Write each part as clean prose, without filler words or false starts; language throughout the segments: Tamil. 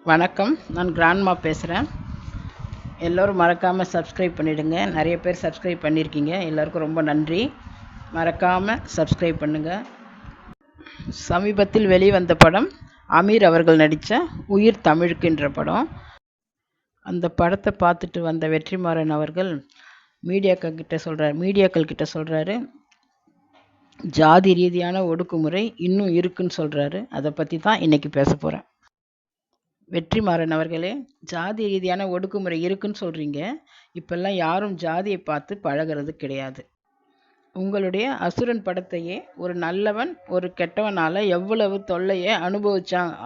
வணக்கம். நான் கிராண்ட்மா பேசுகிறேன். எல்லோரும் மறக்காமல் சப்ஸ்கிரைப் பண்ணிவிடுங்க. நிறைய பேர் சப்ஸ்கிரைப் பண்ணியிருக்கீங்க. எல்லோருக்கும் ரொம்ப நன்றி. மறக்காமல் சப்ஸ்கிரைப் பண்ணுங்கள். சமீபத்தில் வெளிவந்த படம் அமீர் அவர்கள் நடித்த உயிர் தமிழுக்குன்ற படம். அந்த படத்தை பார்த்துட்டு வந்த வெற்றிமாறன் அவர்கள் மீடியாக்கள் கிட்ட சொல்கிறாரு, ஜாதி ரீதியான ஒடுக்குமுறை இன்னும் இருக்குன்னு சொல்கிறாரு. அதை பற்றி தான் இன்றைக்கி பேச போகிறேன். வெற்றிமாறன் அவர்களே, ஜாதி ரீதியான ஒடுக்குமுறை இருக்குன்னு சொல்கிறீங்க. இப்பெல்லாம் யாரும் ஜாதியை பார்த்து பழகிறது கிடையாது. உங்களுடைய அசுரன் படத்தையே ஒரு நல்லவன் ஒரு கெட்டவனால் எவ்வளவு தொல்லையை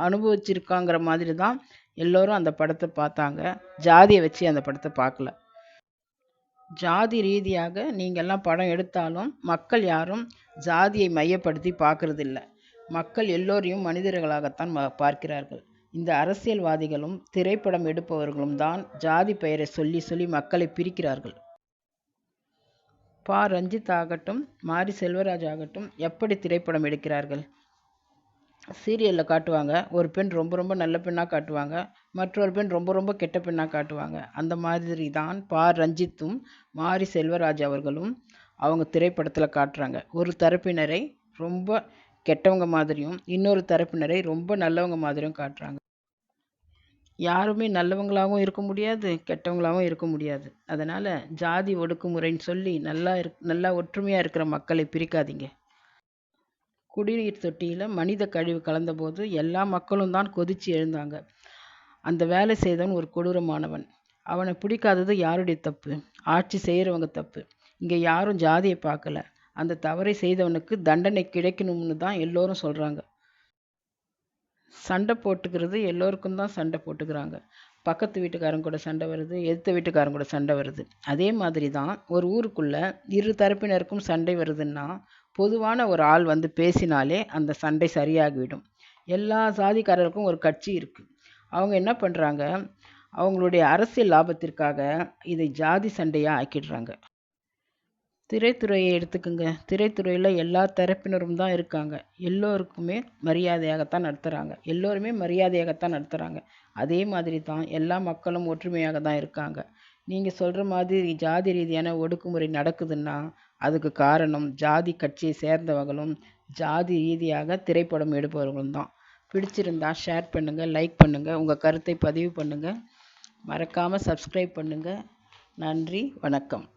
அனுபவிச்சிருக்காங்கிற மாதிரி தான் எல்லோரும் அந்த படத்தை பார்த்தாங்க. ஜாதியை வச்சு அந்த படத்தை பார்க்கல. ஜாதி ரீதியாக நீங்கள்லாம் படம் எடுத்தாலும் மக்கள் யாரும் ஜாதியை மையப்படுத்தி பார்க்கறதில்ல. மக்கள் எல்லோரையும் மனிதர்களாகத்தான் பார்க்கிறார்கள். இந்த அரசியல்வாதிகளும் திரைப்படம் எடுப்பவர்களும் தான் ஜாதி பெயரை சொல்லி சொல்லி மக்களை பிரிக்கிறார்கள். பா. ரஞ்சித் ஆகட்டும், மாரி செல்வராஜ் ஆகட்டும், எப்படி திரைப்படம் எடுக்கிறார்கள்? சீரியலில் காட்டுவாங்க, ஒரு பெண் ரொம்ப ரொம்ப நல்ல பெண்ணாக காட்டுவாங்க, மற்றொரு பெண் ரொம்ப ரொம்ப கெட்ட பெண்ணாக காட்டுவாங்க. அந்த மாதிரி தான் பா. ரஞ்சித்தும் மாரி செல்வராஜ் அவர்களும் அவங்க திரைப்படத்தில் காட்டுறாங்க. ஒரு தரப்பினரை ரொம்ப கெட்டவங்க மாதிரியும் இன்னொரு தரப்பினரை ரொம்ப நல்லவங்க மாதிரியும் காட்டுறாங்க. யாருமே நல்லவங்களாகவும் இருக்க முடியாது, கெட்டவங்களாகவும் இருக்க முடியாது. அதனால் ஜாதி ஒடுக்குமுறைன்னு சொல்லி நல்லா ஒற்றுமையாக இருக்கிற மக்களை பிரிக்காதீங்க. குடிநீர் தொட்டியில் மனித கழிவு கலந்தபோது எல்லா மக்களும் தான் கொதித்து எழுந்தாங்க. அந்த வேலை செய்தவன் ஒரு கொடூரமானவன். அவனை பிடிக்காதது யாருடைய தப்பு? ஆட்சி செய்கிறவங்க தப்பு. இங்கே யாரும் ஜாதியை பார்க்கல. அந்த தவறை செய்தவனுக்கு தண்டனை கிடைக்கணும்னு தான் எல்லோரும் சொல்கிறாங்க. சண்டை போட்டுக்கிறது எல்லோருக்கும் தான் சண்டை போட்டுக்கிறாங்க. பக்கத்து வீட்டுக்காரங்க கூட சண்டை வருது, எதிர்த்த வீட்டுக்காரங்க கூட சண்டை வருது. அதே மாதிரி தான் ஒரு ஊருக்குள்ளே இரு தரப்பினருக்கும் சண்டை வருதுன்னா பொதுவான ஒரு ஆள் வந்து பேசினாலே அந்த சண்டை சரியாகிவிடும். எல்லா சாதிக்காரருக்கும் ஒரு கட்சி இருக்குது. அவங்க என்ன பண்ணுறாங்க, அவங்களுடைய அரசியல் லாபத்திற்காக இதை ஜாதி சண்டையாக ஆக்கிடுறாங்க. திரைத்துறையை எடுத்துக்குங்க. திரைத்துறையில் எல்லா தரப்பினரும் தான் இருக்காங்க. எல்லோருமே மரியாதையாகத்தான் நடத்துகிறாங்க. அதே மாதிரி தான் எல்லா மக்களும் ஒற்றுமையாக தான் இருக்காங்க. நீங்கள் சொல்கிற மாதிரி ஜாதி ரீதியான ஒடுக்குமுறை நடக்குதுன்னா அதுக்கு காரணம் ஜாதி கட்சியை சேர்ந்தவர்களும் ஜாதி ரீதியாக திரைப்படம் எடுப்பவர்களும் தான். பிடிச்சிருந்தா ஷேர் பண்ணுங்கள், லைக் பண்ணுங்கள், உங்கள் கருத்தை பதிவு பண்ணுங்கள். மறக்காமல் சப்ஸ்கிரைப் பண்ணுங்கள். நன்றி, வணக்கம்.